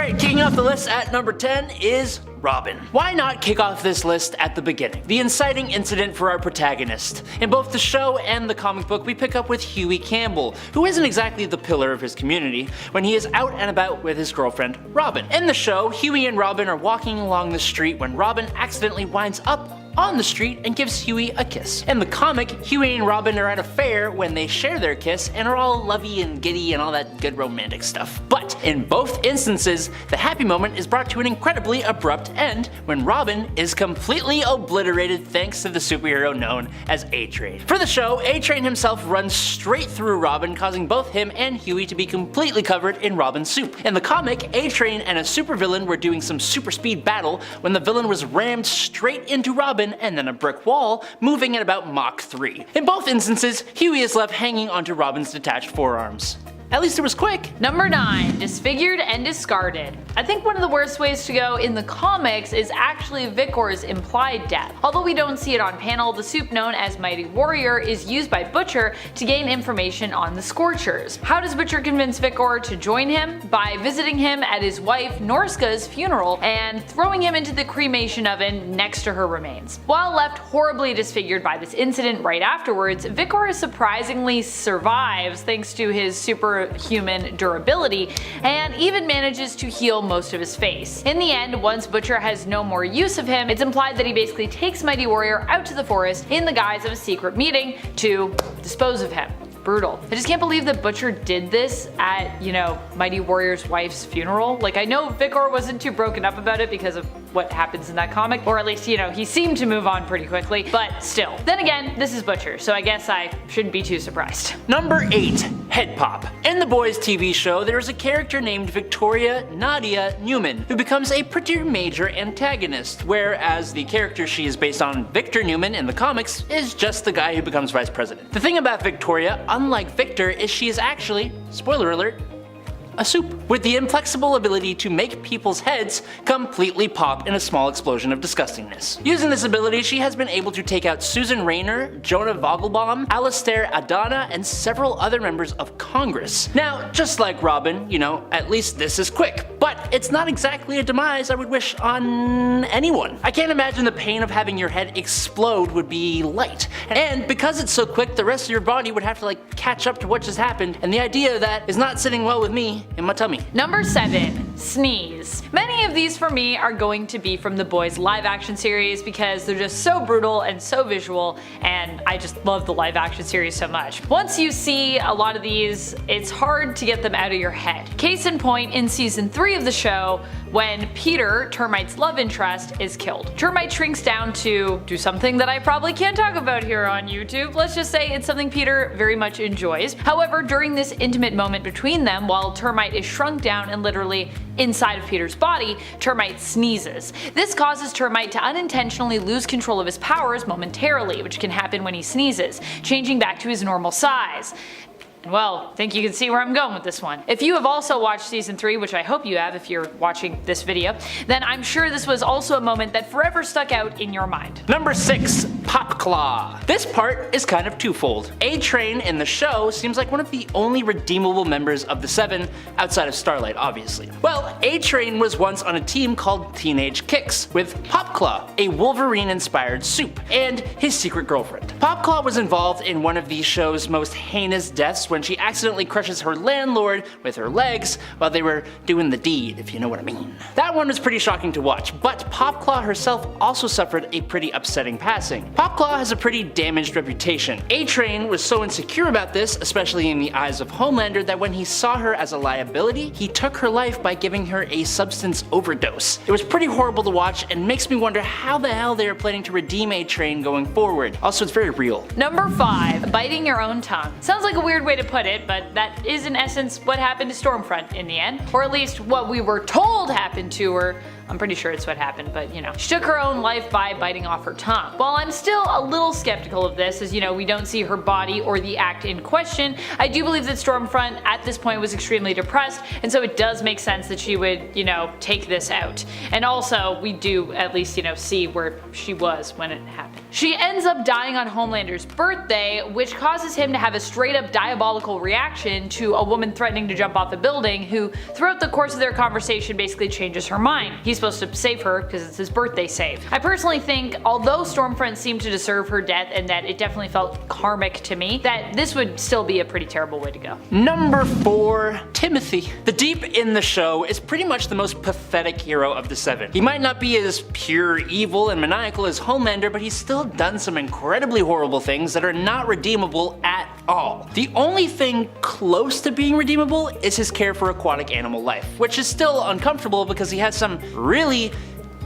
Alright, kicking off the list at number 10 is Robin. Why not kick off this list at the beginning? The inciting incident for our protagonist. In both the show and the comic book, we pick up with Huey Campbell, who isn't exactly the pillar of his community, when he is out and about with his girlfriend, Robin. In the show, Huey and Robin are walking along the street when Robin accidentally winds up on the street and gives Huey a kiss. In the comic, Huey and Robin are at a fair when they share their kiss and are all lovey and giddy and all that good romantic stuff. But in both instances, the happy moment is brought to an incredibly abrupt end when Robin is completely obliterated thanks to the superhero known as A-Train. For the show, A-Train himself runs straight through Robin, causing both him and Huey to be completely covered in Robin's soup. In the comic, A-Train and a supervillain were doing some super speed battle when the villain was rammed straight into Robin and then a brick wall, moving at about Mach 3. In both instances, Huey is left hanging onto Robin's detached forearms. At least it was quick. Number 9. Disfigured and discarded. I think one of the worst ways to go in the comics is actually Vikor's implied death. Although we don't see it on panel, the soup known as Mighty Warrior is used by Butcher to gain information on the Scorchers. How does Butcher convince Vikor to join him? By visiting him at his wife Norska's funeral and throwing him into the cremation oven next to her remains. While left horribly disfigured by this incident right afterwards, Vikor surprisingly survives thanks to his superhuman durability and even manages to heal most of his face. In the end, once Butcher has no more use of him, it's implied that he basically takes Mighty Warrior out to the forest in the guise of a secret meeting to dispose of him. Brutal. I just can't believe that Butcher did this at, Mighty Warrior's wife's funeral. Like, I know Vikor wasn't too broken up about it because of what happens in that comic, or at least, he seemed to move on pretty quickly, but still. Then again, this is Butcher, so I guess I shouldn't be too surprised. Number 8. Head Pop. In the Boys TV show, there is a character named Victoria Nadia Newman, who becomes a pretty major antagonist, whereas the character she is based on, Victor Newman, in the comics, is just the guy who becomes vice president. The thing about Victoria, unlike Victor, is she is actually, spoiler alert, a soup, with the inflexible ability to make people's heads completely pop in a small explosion of disgustingness. Using this ability, she has been able to take out Susan Rayner, Jonah Vogelbaum, Alastair Adana, and several other members of Congress. Now, just like Robin, at least this is quick, but it's not exactly a demise I would wish on anyone. I can't imagine the pain of having your head explode would be light, and because it's so quick, the rest of your body would have to catch up to what just happened, and the idea of that is not sitting well with me in my tummy. Number 7. Sneeze. Many of these for me are going to be from the Boys live action series because they're just so brutal and so visual, and I just love the live action series so much. Once you see a lot of these, it's hard to get them out of your head. Case in point, in season 3 of the show, when Peter, Termite's love interest, is killed. Termite shrinks down to do something that I probably can't talk about here on YouTube. Let's just say it's something Peter very much enjoys. However, during this intimate moment between them, while Termite is shrunk down and literally inside of Peter's body, Termite sneezes. This causes Termite to unintentionally lose control of his powers momentarily, which can happen when he sneezes, changing back to his normal size. Well, I think you can see where I'm going with this one. If you have also watched season 3, which I hope you have if you're watching this video, then I'm sure this was also a moment that forever stuck out in your mind. Number 6. Popclaw. This part is kind of twofold. A-Train in the show seems like one of the only redeemable members of the Seven, outside of Starlight obviously. Well, A-Train was once on a team called Teenage Kicks, with Popclaw, a Wolverine-inspired soup, and his secret girlfriend. Popclaw was involved in one of the show's most heinous deaths when she accidentally crushes her landlord with her legs while they were doing the deed, if you know what I mean. That one was pretty shocking to watch, but Popclaw herself also suffered a pretty upsetting passing. Popclaw has a pretty damaged reputation. A-Train was so insecure about this, especially in the eyes of Homelander, that when he saw her as a liability, he took her life by giving her a substance overdose. It was pretty horrible to watch and makes me wonder how the hell they are planning to redeem A-Train going forward. Also, it's very real. Number 5. Biting your own tongue. Sounds like a weird way to put it, but that is in essence what happened to Stormfront in the end. Or at least what we were told happened to her I'm pretty sure it's what happened, but you know. She took her own life by biting off her tongue. While I'm still a little skeptical of this, as you know, we don't see her body or the act in question, I do believe that Stormfront at this point was extremely depressed, and so it does make sense that she would, you know, take this out. And also, we do at least, you know, see where she was when it happened. She ends up dying on Homelander's birthday, which causes him to have a straight up diabolical reaction to a woman threatening to jump off a building, who throughout the course of their conversation basically changes her mind. He's supposed to save her because it's his birthday save. I personally think, although Stormfront seemed to deserve her death and that it definitely felt karmic to me, that this would still be a pretty terrible way to go. Number 4, Timothy. The Deep in the show is pretty much the most pathetic hero of the 7. He might not be as pure evil and maniacal as Homelander, but he's still done some incredibly horrible things that are not redeemable at all. The only thing close to being redeemable is his care for aquatic animal life, which is still uncomfortable because he has some really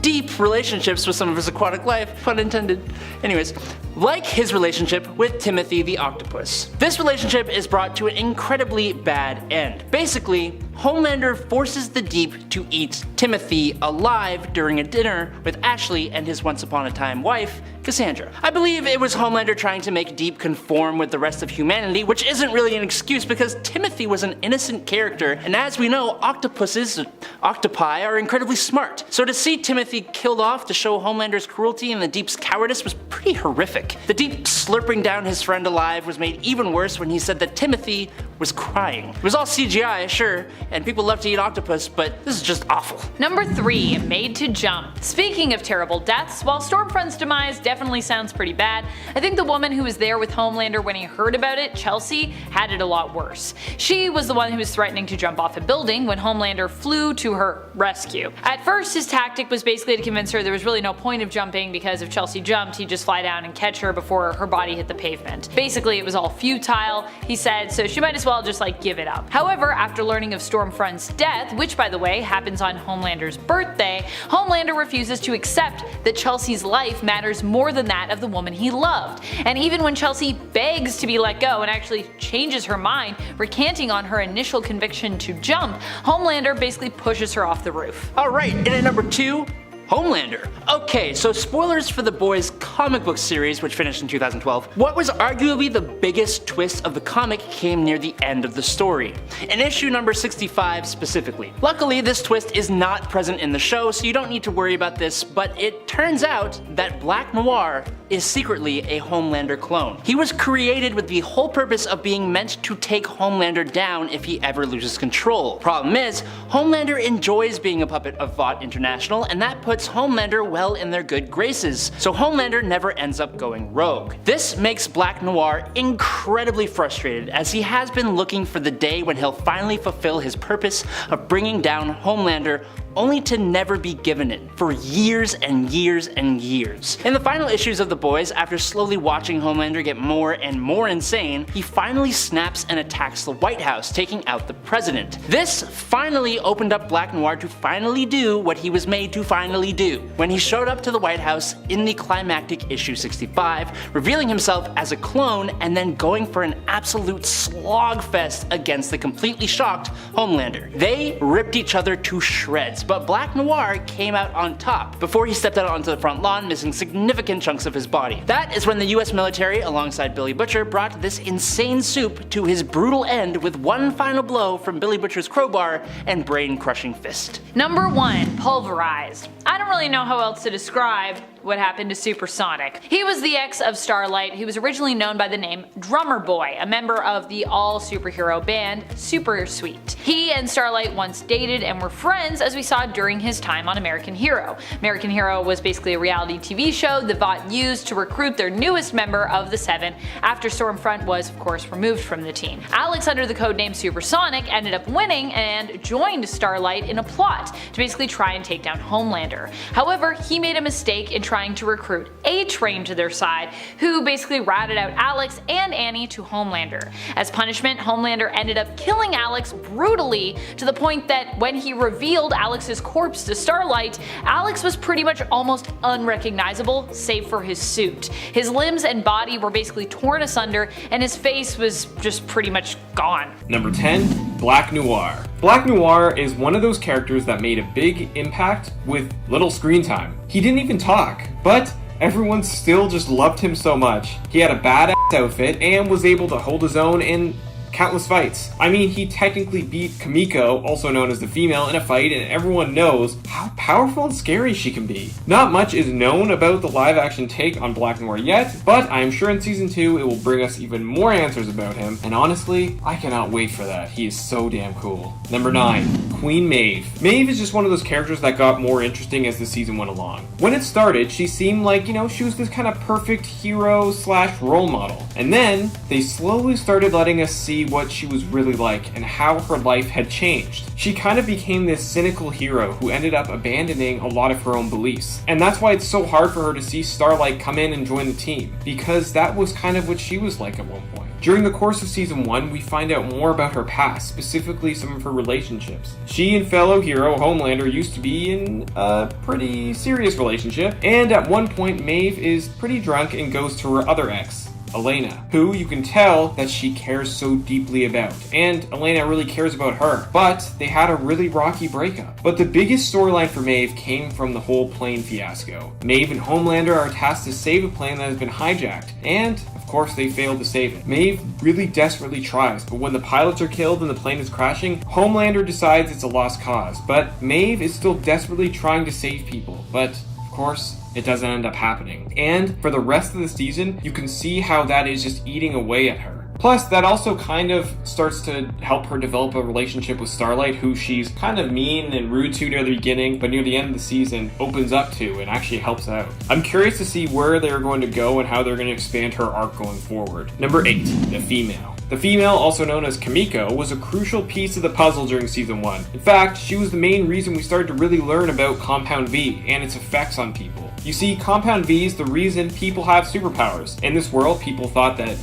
deep relationships with some of his aquatic life, pun intended. Anyways, like his relationship with Timothy the octopus. This relationship is brought to an incredibly bad end. Basically, Homelander forces the Deep to eat Timothy alive during a dinner with Ashley and his once upon a time wife, Cassandra. I believe it was Homelander trying to make Deep conform with the rest of humanity, which isn't really an excuse because Timothy was an innocent character, and as we know, octopi are incredibly smart. So to see Timothy killed off to show Homelander's cruelty and the Deep's cowardice was pretty horrific. The Deep slurping down his friend alive was made even worse when he said that Timothy was crying. It was all CGI, sure, and people love to eat octopus, but this is just awful. Number 3, Made to Jump. Speaking of terrible deaths, while Stormfront's demise definitely sounds pretty bad, I think the woman who was there with Homelander when he heard about it, Chelsea, had it a lot worse. She was the one who was threatening to jump off a building when Homelander flew to her rescue. At first, his tactic was basically to convince her there was really no point of jumping because if Chelsea jumped, he'd just fly down and catch her before her body hit the pavement. Basically, it was all futile, he said, so she might as well just give it up. However, after learning of Stormfront's death, which by the way happens on Homelander's birthday, Homelander refuses to accept that Chelsea's life matters more than that of the woman he loved. And even when Chelsea begs to be let go and actually changes her mind, recanting on her initial conviction to jump, Homelander basically pushes her off the roof. Alright, and at number 2, Homelander. Okay, so spoilers for The Boys comic book series, which finished in 2012. What was arguably the biggest twist of the comic came near the end of the story, in issue number 65 specifically. Luckily, this twist is not present in the show, so you don't need to worry about this, but it turns out that Black Noir is secretly a Homelander clone. He was created with the whole purpose of being meant to take Homelander down if he ever loses control. Problem is, Homelander enjoys being a puppet of Vought International, and that puts Homelander well in their good graces, so Homelander never ends up going rogue. This makes Black Noir incredibly frustrated, as he has been looking for the day when he'll finally fulfill his purpose of bringing down Homelander, only to never be given it for years and years and years. In the final issues of The Boys, after slowly watching Homelander get more and more insane, he finally snaps and attacks the White House, taking out the president. This finally opened up Black Noir to finally do what he was made to finally do, when he showed up to the White House in the climactic issue 65, revealing himself as a clone and then going for an absolute slogfest against the completely shocked Homelander. They ripped each other to shreds, but Black Noir came out on top before he stepped out onto the front lawn, missing significant chunks of his body. That is when the US military, alongside Billy Butcher, brought this insane soup to his brutal end with one final blow from Billy Butcher's crowbar and brain-crushing fist. Number 1, Pulverized. I don't really know how else to describe what happened to Supersonic. He was the ex of Starlight, who was originally known by the name Drummer Boy, a member of the all-superhero band Super Sweet. He and Starlight once dated and were friends, as we saw during his time on American Hero. American Hero was basically a reality TV show that Vought used to recruit their newest member of the 7 after Stormfront was of course removed from the team. Alex, under the codename Supersonic, ended up winning and joined Starlight in a plot to basically try and take down Homelander. However, he made a mistake in trying to recruit A-Train to their side, who basically ratted out Alex and Annie to Homelander. As punishment, Homelander ended up killing Alex brutally, to the point that when he revealed Alex's corpse to Starlight, Alex was pretty much almost unrecognizable save for his suit. His limbs and body were basically torn asunder and his face was just pretty much gone. Number 10, Black Noir. Black Noir is one of those characters that made a big impact with little screen time. He didn't even talk, but everyone still just loved him so much. He had a badass outfit and was able to hold his own in countless fights. I mean, he technically beat Kimiko, also known as the female, in a fight, and everyone knows how powerful and scary she can be. Not much is known about the live action take on Black Noir yet, but I'm sure in season 2 it will bring us even more answers about him, and honestly, I cannot wait for that. He is so damn cool. Number 9, Queen Maeve. Maeve is just one of those characters that got more interesting as the season went along. When it started, she seemed like, she was this kind of perfect hero / role model. And then, they slowly started letting us see what she was really like and how her life had changed. She kind of became this cynical hero who ended up abandoning a lot of her own beliefs. And that's why it's so hard for her to see Starlight come in and join the team, because that was kind of what she was like at one point. During the course of season 1, we find out more about her past, specifically some of her relationships. She and fellow hero Homelander used to be in a pretty serious relationship, and at one point Maeve is pretty drunk and goes to her other ex, Elena, who you can tell that she cares so deeply about, and Elena really cares about her, but they had a really rocky breakup. But the biggest storyline for Maeve came from the whole plane fiasco. Maeve and Homelander are tasked to save a plane that has been hijacked, and of course they failed to save it. Maeve really desperately tries, but when the pilots are killed and the plane is crashing, Homelander decides it's a lost cause, but Maeve is still desperately trying to save people, but of course, it doesn't end up happening. And for the rest of the season, you can see how that is just eating away at her. Plus, that also kind of starts to help her develop a relationship with Starlight, who she's kind of mean and rude to near the beginning, but near the end of the season opens up to and actually helps out. I'm curious to see where they're going to go and how they're going to expand her arc going forward. Number 8, the female. The female, also known as Kimiko, was a crucial piece of the puzzle during season 1. In fact, she was the main reason we started to really learn about Compound V and its effects on people. You see, Compound V is the reason people have superpowers. In this world, people thought that,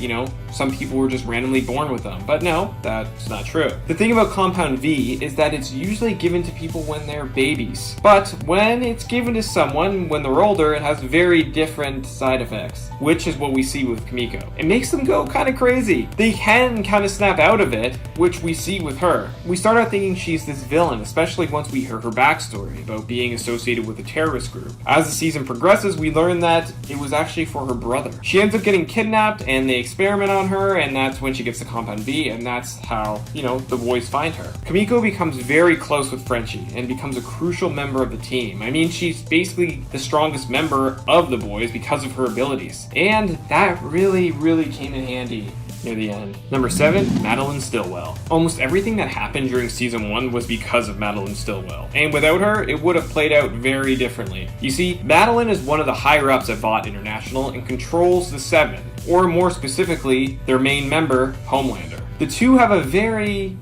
some people were just randomly born with them. But no, that's not true. The thing about Compound V is that it's usually given to people when they're babies. But when it's given to someone when they're older, it has very different side effects, which is what we see with Kimiko. It makes them go kind of crazy. They can kind of snap out of it, which we see with her. We start out thinking she's this villain, especially once we hear her backstory about being associated with a terrorist group. As the season progresses, we learn that it was actually for her brother. She ends up getting kidnapped and they experiment on her, and that's when she gets the Compound V, and that's how, the boys find her. Kimiko becomes very close with Frenchie and becomes a crucial member of the team. I mean, she's basically the strongest member of the boys because of her abilities. And that really, really came in handy near the end. Number 7, Madeline Stillwell. Almost everything that happened during season 1 was because of Madeline Stillwell, and without her, it would have played out very differently. You see, Madeline is one of the higher-ups at Vought International and controls the 7, or more specifically, their main member, Homelander. The two have a very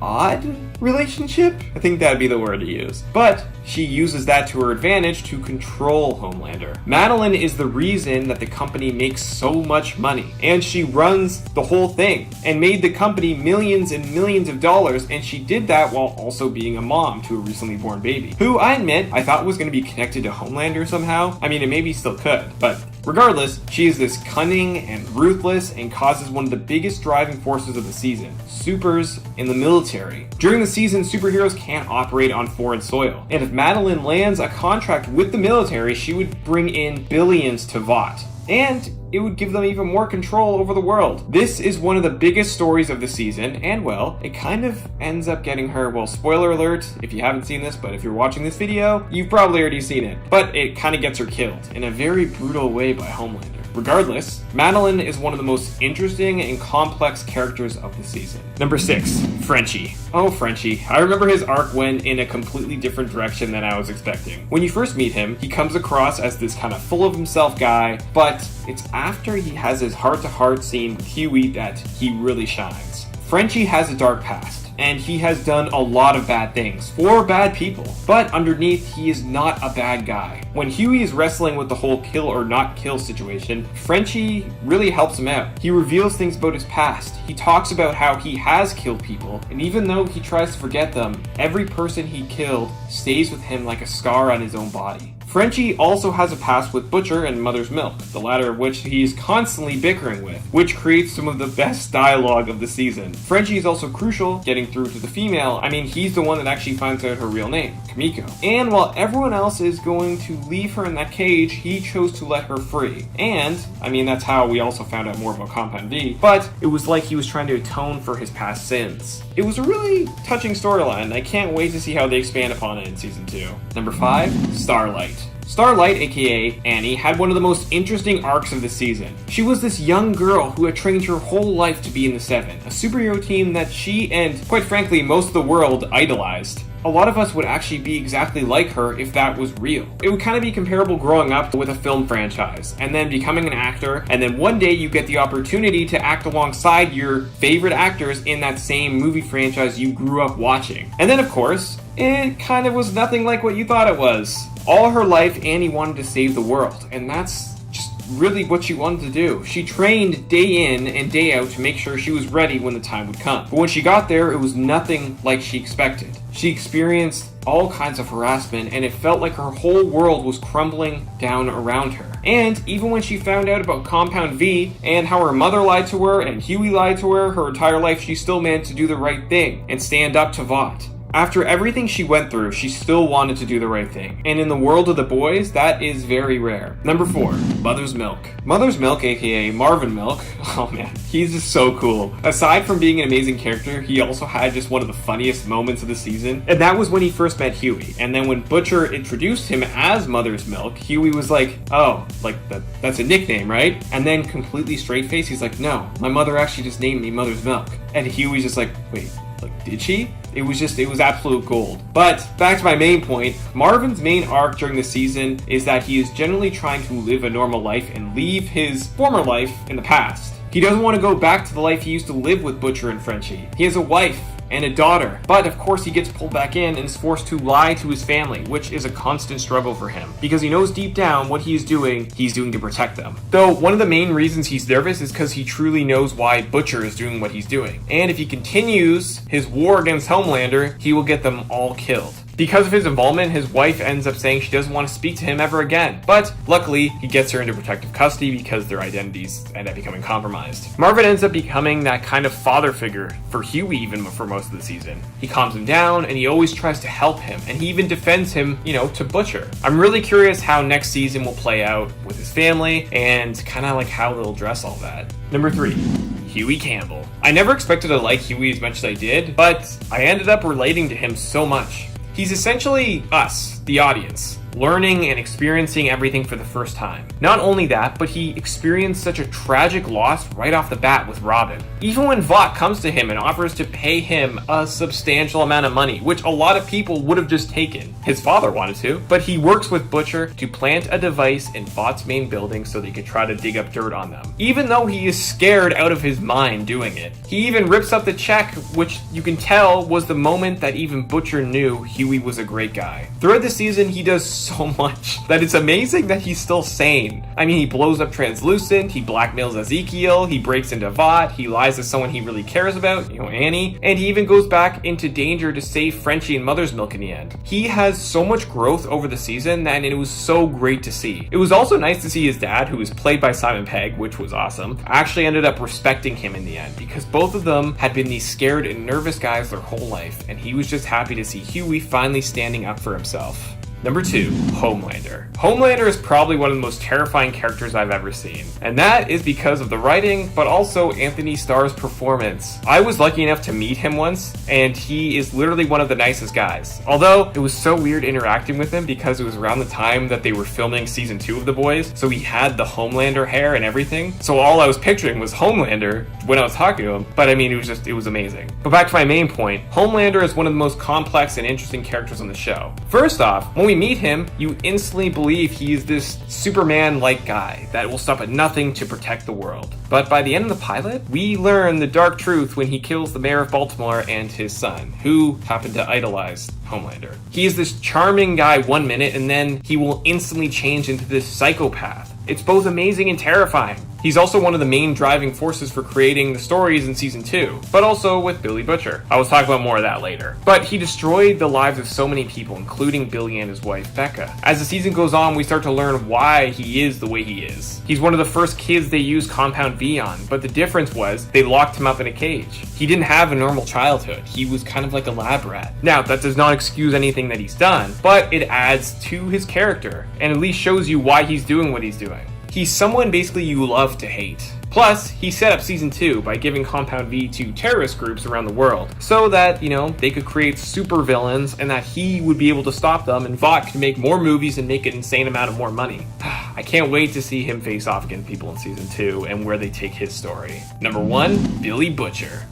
odd relationship? I think that'd be the word to use. But she uses that to her advantage to control Homelander. Madeline is the reason that the company makes so much money, and she runs the whole thing and made the company millions and millions of dollars, and she did that while also being a mom to a recently born baby, who I admit I thought was going to be connected to Homelander somehow. I mean, it maybe still could, but regardless, she is this cunning and ruthless and causes one of the biggest driving forces of the season, supers in the military. During the season, superheroes can't operate on foreign soil, and if Madeline lands a contract with the military, she would bring in billions to Vought, and it would give them even more control over the world. This is one of the biggest stories of the season, and well, it kind of ends up getting her, well, spoiler alert if you haven't seen this, but if you're watching this video, you've probably already seen it, but it kind of gets her killed in a very brutal way by Homelander. Regardless, Madeline is one of the most interesting and complex characters of the season. Number 6, Frenchie. Oh, Frenchie. I remember his arc went in a completely different direction than I was expecting. When you first meet him, he comes across as this kind of full of himself guy, but it's after he has his heart-to-heart scene with Huey that he really shines. Frenchie has a dark past, and he has done a lot of bad things for bad people, but underneath, he is not a bad guy. When Huey is wrestling with the whole kill or not kill situation, Frenchie really helps him out. He reveals things about his past. He talks about how he has killed people, and even though he tries to forget them, every person he killed stays with him like a scar on his own body. Frenchie also has a past with Butcher and Mother's Milk, the latter of which he is constantly bickering with, which creates some of the best dialogue of the season. Frenchie is also crucial getting through to the female. I mean, he's the one that actually finds out her real name, Kimiko. And while everyone else is going to leave her in that cage, he chose to let her free. And, I mean, that's how we also found out more about Compound V, but it was like he was trying to atone for his past sins. It was a really touching storyline, and I can't wait to see how they expand upon it in season 2. Number 5, Starlight. Starlight, aka Annie, had one of the most interesting arcs of the season. She was this young girl who had trained her whole life to be in the Seven, a superhero team that she and, quite frankly, most of the world idolized. A lot of us would actually be exactly like her if that was real. It would kind of be comparable growing up with a film franchise, and then becoming an actor, and then one day you get the opportunity to act alongside your favorite actors in that same movie franchise you grew up watching. And then, of course, it kind of was nothing like what you thought it was. All her life, Annie wanted to save the world, and that's just really what she wanted to do. She trained day in and day out to make sure she was ready when the time would come. But when she got there, it was nothing like she expected. She experienced all kinds of harassment, and it felt like her whole world was crumbling down around her. And even when she found out about Compound V and how her mother lied to her and Huey lied to her entire life, she still managed to do the right thing and stand up to Vought. After everything she went through, she still wanted to do the right thing. And in the world of the boys, that is very rare. Number 4, Mother's Milk. Mother's Milk, aka Marvin Milk, oh man, he's just so cool. Aside from being an amazing character, he also had just one of the funniest moments of the season. And that was when he first met Huey. And then when Butcher introduced him as Mother's Milk, Huey was like, oh, like that's a nickname, right? And then completely straight face, he's like, no, my mother actually just named me Mother's Milk. And Huey's just like, wait, like, did she? It was absolute gold. But back to my main point, Marvin's main arc during the season is that he is generally trying to live a normal life and leave his former life in the past. He doesn't want to go back to the life he used to live with Butcher and Frenchie. He has a wife and a daughter, but of course he gets pulled back in and is forced to lie to his family, which is a constant struggle for him, because he knows deep down what he's doing to protect them. Though one of the main reasons he's nervous is because he truly knows why Butcher is doing what he's doing, and if he continues his war against Homelander, he will get them all killed. Because of his involvement, his wife ends up saying she doesn't want to speak to him ever again. But luckily, he gets her into protective custody because their identities end up becoming compromised. Marvin ends up becoming that kind of father figure for Huey even for most of the season. He calms him down and he always tries to help him, and he even defends him, to Butcher. I'm really curious how next season will play out with his family and kind of like how they'll address all that. Number 3. Huey Campbell. I never expected to like Huey as much as I did, but I ended up relating to him so much. He's essentially us, the audience, learning and experiencing everything for the first time. Not only that, but he experienced such a tragic loss right off the bat with Robin. Even when Vought comes to him and offers to pay him a substantial amount of money, which a lot of people would have just taken. His father wanted to, but he works with Butcher to plant a device in Vought's main building so they could try to dig up dirt on them. Even though he is scared out of his mind doing it. He even rips up the check, which you can tell was the moment that even Butcher knew Huey was a great guy. Throughout the season, he does so much that it's amazing that he's still sane. I mean, he blows up Translucent, he blackmails Ezekiel, he breaks into Vought, he lies to someone he really cares about, Annie, and he even goes back into danger to save Frenchie and Mother's Milk in the end. He has so much growth over the season that it was so great to see. It was also nice to see his dad, who was played by Simon Pegg, which was awesome, actually ended up respecting him in the end, because both of them had been these scared and nervous guys their whole life, and he was just happy to see Huey finally standing up for himself. Number 2, Homelander. Homelander is probably one of the most terrifying characters I've ever seen, and that is because of the writing, but also Anthony Starr's performance. I was lucky enough to meet him once, and he is literally one of the nicest guys. Although, it was so weird interacting with him because it was around the time that they were filming season 2 of The Boys, so he had the Homelander hair and everything, so all I was picturing was Homelander when I was talking to him, but I mean, it was amazing. But back to my main point, Homelander is one of the most complex and interesting characters on the show. First off, when we meet him, you instantly believe he is this Superman-like guy that will stop at nothing to protect the world. But by the end of the pilot, we learn the dark truth when he kills the mayor of Baltimore and his son, who happened to idolize Homelander. He is this charming guy 1 minute, and then he will instantly change into this psychopath. It's both amazing and terrifying. He's also one of the main driving forces for creating the stories in season 2, but also with Billy Butcher. I will talk about more of that later. But he destroyed the lives of so many people, including Billy and his wife Becca. As the season goes on, we start to learn why he is the way he is. He's one of the first kids they used Compound V on, but the difference was they locked him up in a cage. He didn't have a normal childhood. He was kind of like a lab rat. Now, that does not excuse anything that he's done, but it adds to his character, and at least shows you why he's doing what he's doing. He's someone basically you love to hate. Plus, he set up season 2 by giving Compound V to terrorist groups around the world, so that, they could create super villains and that he would be able to stop them, and Vought could make more movies and make an insane amount of more money. I can't wait to see him face off against people in season 2 and where they take his story. Number 1, Billy Butcher.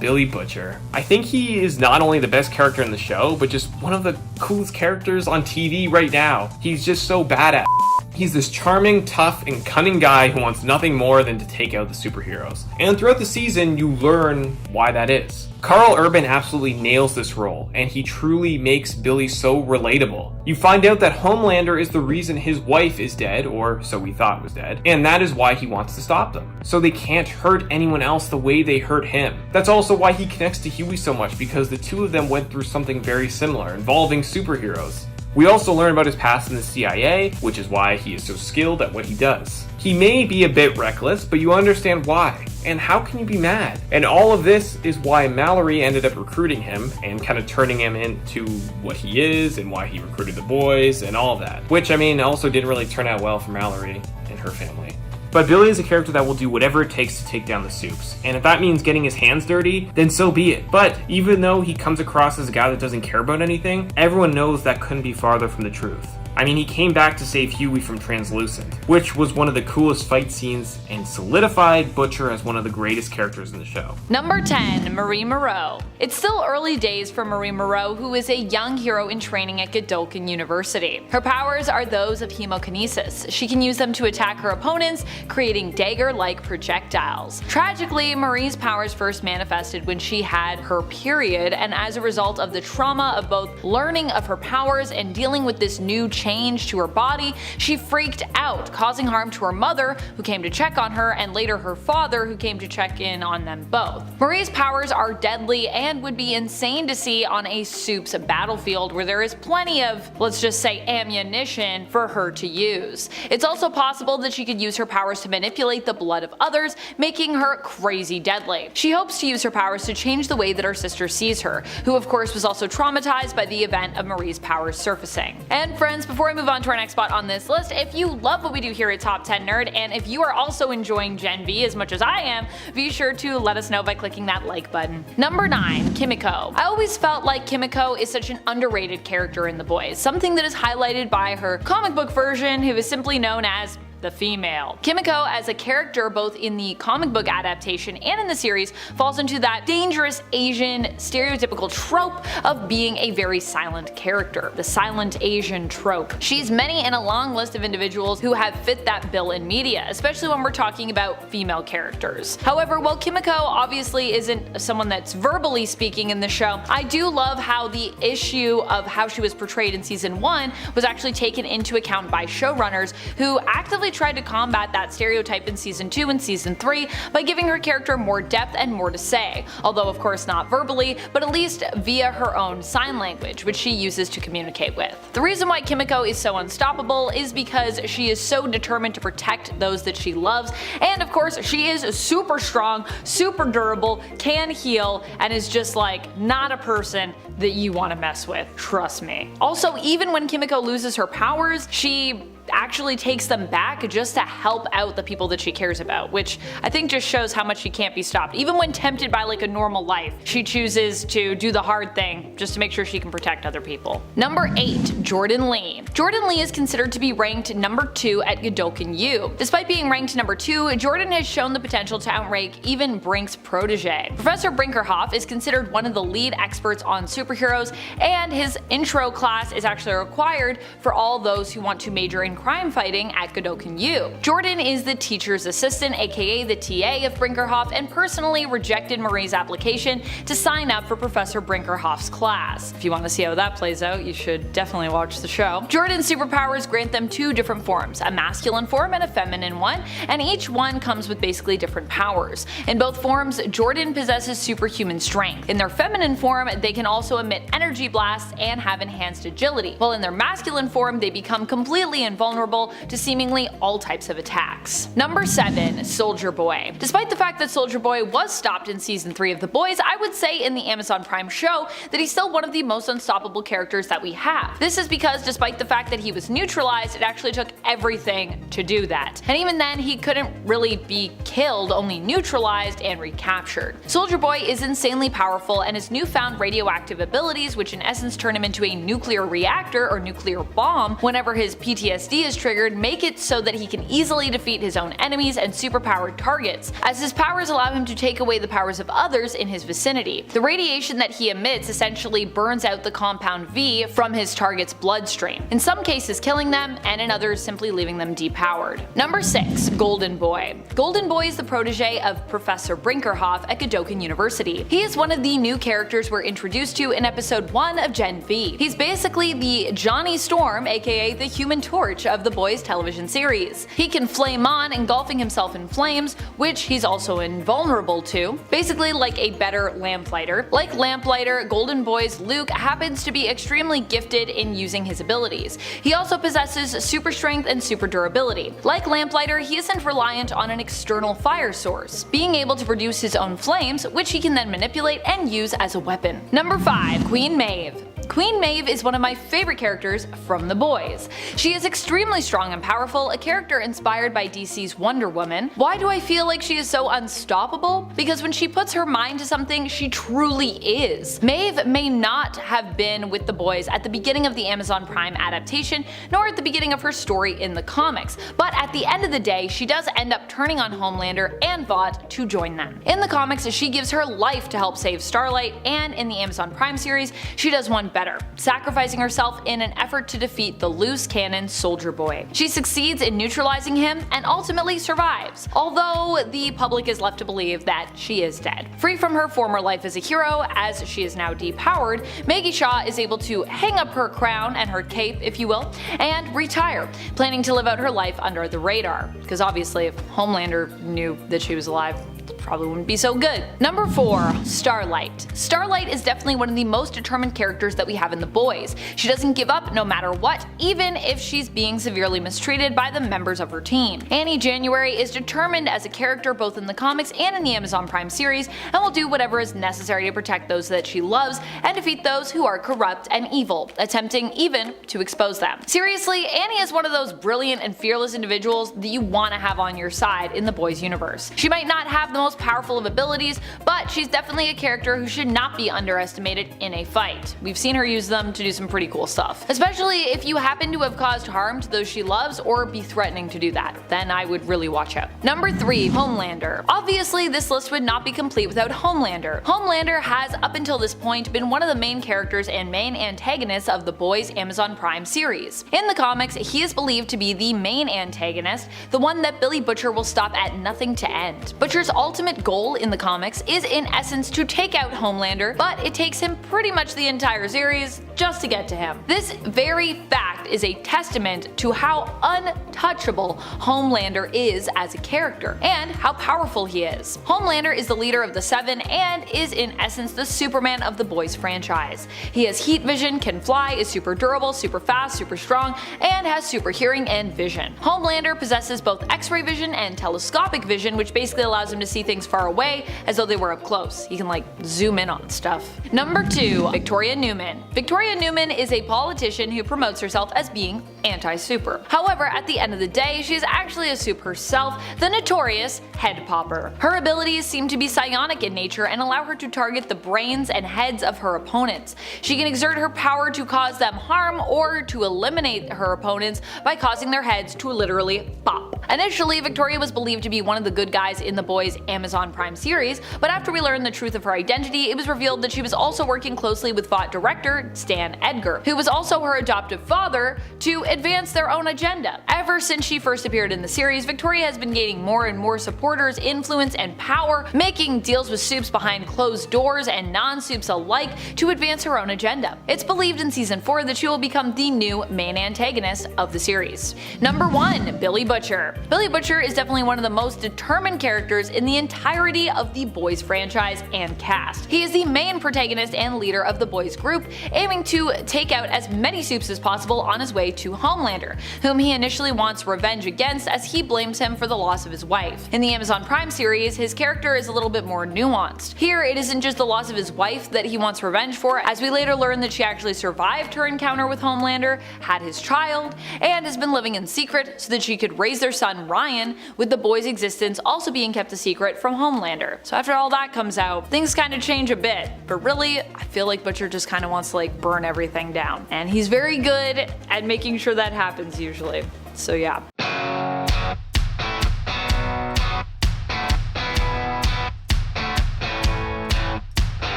Billy Butcher. I think he is not only the best character in the show, but just one of the coolest characters on TV right now. He's just so badass. He's this charming, tough, and cunning guy who wants nothing more than to take out the superheroes. And throughout the season, you learn why that is. Karl Urban absolutely nails this role, and he truly makes Billy so relatable. You find out that Homelander is the reason his wife is dead, or so we thought was dead, and that is why he wants to stop them. So they can't hurt anyone else the way they hurt him. That's also why he connects to Huey so much, because the two of them went through something very similar, involving superheroes. We also learn about his past in the CIA, which is why he is so skilled at what he does. He may be a bit reckless, but you understand why. And how can you be mad? And all of this is why Mallory ended up recruiting him and kind of turning him into what he is and why he recruited the boys and all of that. Which, also didn't really turn out well for Mallory and her family. But Billy is a character that will do whatever it takes to take down the Supes, and if that means getting his hands dirty, then so be it. But even though he comes across as a guy that doesn't care about anything, everyone knows that couldn't be farther from the truth. He came back to save Huey from Translucent, which was one of the coolest fight scenes and solidified Butcher as one of the greatest characters in the show. Number 10, Marie Moreau. It's still early days for Marie Moreau, who is a young hero in training at Godolphin University. Her powers are those of hemokinesis. She can use them to attack her opponents, creating dagger-like projectiles. Tragically, Marie's powers first manifested when she had her period, and as a result of the trauma of both learning of her powers and dealing with this new change to her body, she freaked out, causing harm to her mother, who came to check on her, and later her father, who came to check in on them both. Marie's powers are deadly and would be insane to see on a Supes battlefield where there is plenty of, let's just say, ammunition for her to use. It's also possible that she could use her powers to manipulate the blood of others, making her crazy deadly. She hopes to use her powers to change the way that her sister sees her, who of course was also traumatized by the event of Marie's powers surfacing. And friends, before I move on to our next spot on this list, if you love what we do here at Top 10 Nerd, and if you are also enjoying Gen V as much as I am, be sure to let us know by clicking that like button. Number 9, Kimiko. I always felt like Kimiko is such an underrated character in The Boys, something that is highlighted by her comic book version, who is simply known as the female. Kimiko, as a character both in the comic book adaptation and in the series, falls into that dangerous Asian stereotypical trope of being a very silent character, the silent Asian trope. She's many in a long list of individuals who have fit that bill in media, especially when we're talking about female characters. However, while Kimiko obviously isn't someone that's verbally speaking in the show, I do love how the issue of how she was portrayed in season 1 was actually taken into account by showrunners, who actively tried to combat that stereotype in season 2 and season 3 by giving her character more depth and more to say, although of course not verbally, but at least via her own sign language, which she uses to communicate with. The reason why Kimiko is so unstoppable is because she is so determined to protect those that she loves, and of course she is super strong, super durable, can heal, and is just like not a person that you want to mess with, trust me. Also, even when Kimiko loses her powers, she actually takes them back just to help out the people that she cares about, which I think just shows how much she can't be stopped. Even when tempted by like a normal life, she chooses to do the hard thing just to make sure she can protect other people. Number 8, Jordan Lee. Jordan Lee is considered to be ranked number 2 at Godolphin U. Despite being ranked number 2, Jordan has shown the potential to outrank even Brink's protege. Professor Brinkerhoff is considered one of the lead experts on superheroes, and his intro class is actually required for all those who want to major in during crime fighting at Godoken U. Jordan is the teacher's assistant, aka the TA of Brinkerhoff, and personally rejected Marie's application to sign up for Professor Brinkerhoff's class. If you want to see how that plays out, you should definitely watch the show. Jordan's superpowers grant them two different forms, a masculine form and a feminine one, and each one comes with basically different powers. In both forms, Jordan possesses superhuman strength. In their feminine form, they can also emit energy blasts and have enhanced agility, while in their masculine form, they become completely invulnerable to seemingly all types of attacks. Number 7. Soldier Boy. Despite the fact that Soldier Boy was stopped in season 3 of The Boys, I would say in the Amazon Prime show that he's still one of the most unstoppable characters that we have. This is because despite the fact that he was neutralized, it actually took everything to do that. And even then, he couldn't really be killed, only neutralized and recaptured. Soldier Boy is insanely powerful, and his newfound radioactive abilities, which in essence turn him into a nuclear reactor or nuclear bomb whenever his PTSD is triggered, make it so that he can easily defeat his own enemies and superpowered targets, as his powers allow him to take away the powers of others in his vicinity. The radiation that he emits essentially burns out the compound V from his target's bloodstream, in some cases killing them, and in others simply leaving them depowered. Number 6. Golden Boy. Golden Boy is the protege of Professor Brinkerhoff at Godoken University. He is one of the new characters we're introduced to in episode 1 of Gen V. He's basically the Johnny Storm, aka the Human Torch of the Boys television series. He can flame on, engulfing himself in flames, which he's also invulnerable to, basically like a better lamplighter. Like Lamplighter, Golden Boy's Luke happens to be extremely gifted in using his abilities. He also possesses super strength and super durability. Like Lamplighter, he isn't reliant on an external fire source, being able to produce his own flames, which he can then manipulate and use as a weapon. Number 5. Queen Maeve. Queen Maeve is one of my favorite characters from The Boys. She is extremely strong and powerful, a character inspired by DC's Wonder Woman. Why do I feel like she is so unstoppable? Because when she puts her mind to something, she truly is. Maeve may not have been with The Boys at the beginning of the Amazon Prime adaptation, nor at the beginning of her story in the comics, but at the end of the day, she does end up turning on Homelander and Vought to join them. In the comics, she gives her life to help save Starlight, and in the Amazon Prime series, she does one better, sacrificing herself in an effort to defeat the loose cannon Soldier Boy. She succeeds in neutralizing him and ultimately survives, although the public is left to believe that she is dead. Free from her former life as a hero, as she is now depowered, Maggie Shaw is able to hang up her crown and her cape, if you will, and retire, planning to live out her life under the radar, because obviously if Homelander knew that she was alive, probably wouldn't be so good. Number 4. Starlight. Starlight is definitely one of the most determined characters that we have in The Boys. She doesn't give up no matter what, even if she's being severely mistreated by the members of her team. Annie January is determined as a character both in the comics and in the Amazon Prime series, and will do whatever is necessary to protect those that she loves and defeat those who are corrupt and evil, attempting even to expose them. Seriously, Annie is one of those brilliant and fearless individuals that you want to have on your side in The Boys universe. She might not have the most powerful of abilities, but she's definitely a character who should not be underestimated in a fight. We've seen her use them to do some pretty cool stuff. Especially if you happen to have caused harm to those she loves or be threatening to do that, then I would really watch out. Number 3. Homelander. Obviously, this list would not be complete without Homelander. Homelander has, up until this point, been one of the main characters and main antagonists of The Boys Amazon Prime series. In the comics, he is believed to be the main antagonist, the one that Billy Butcher will stop at nothing to end. Butcher's ultimate goal in the comics is in essence to take out Homelander, but it takes him pretty much the entire series just to get to him. This very fact is a testament to how untouchable Homelander is as a character, and how powerful he is. Homelander is the leader of the Seven and is in essence the Superman of the Boys franchise. He has heat vision, can fly, is super durable, super fast, super strong, and has super hearing and vision. Homelander possesses both X-ray vision and telescopic vision, which basically allows him to see things far away as though they were up close. He can like zoom in on stuff. Number 2. Victoria Newman. Victoria Newman is a politician who promotes herself as being anti-super. However, at the end of the day, she is actually a supe herself, the notorious Head Popper. Her abilities seem to be psionic in nature and allow her to target the brains and heads of her opponents. She can exert her power to cause them harm or to eliminate her opponents by causing their heads to literally pop. Initially, Victoria was believed to be one of the good guys in the Boys Amazon Prime series, but after we learned the truth of her identity, it was revealed that she was also working closely with Vought director Stan Edgar, who was also her adoptive father, to advance their own agenda. Ever since she first appeared in the series, Victoria has been gaining more and more supporters, influence, and power, making deals with supes behind closed doors and non-supes alike to advance her own agenda. It's believed in season 4 that she will become the new main antagonist of the series. Number 1. Billy Butcher. Billy Butcher is definitely one of the most determined characters in the entirety of the Boys franchise and cast. He is the main protagonist and leader of the Boys group, aiming to take out as many supes as possible on his way to Homelander, whom he initially wants revenge against as he blames him for the loss of his wife. In the Amazon Prime series, his character is a little bit more nuanced. Here, it isn't just the loss of his wife that he wants revenge for, as we later learn that she actually survived her encounter with Homelander, had his child, and has been living in secret so that she could raise their son Ryan, with the boy's existence also being kept a secret from Homelander. So after all that comes out, things kind of change a bit, but really, I feel like Butcher just kind of wants to burn everything down. And he's very good at making sure that happens usually. So yeah.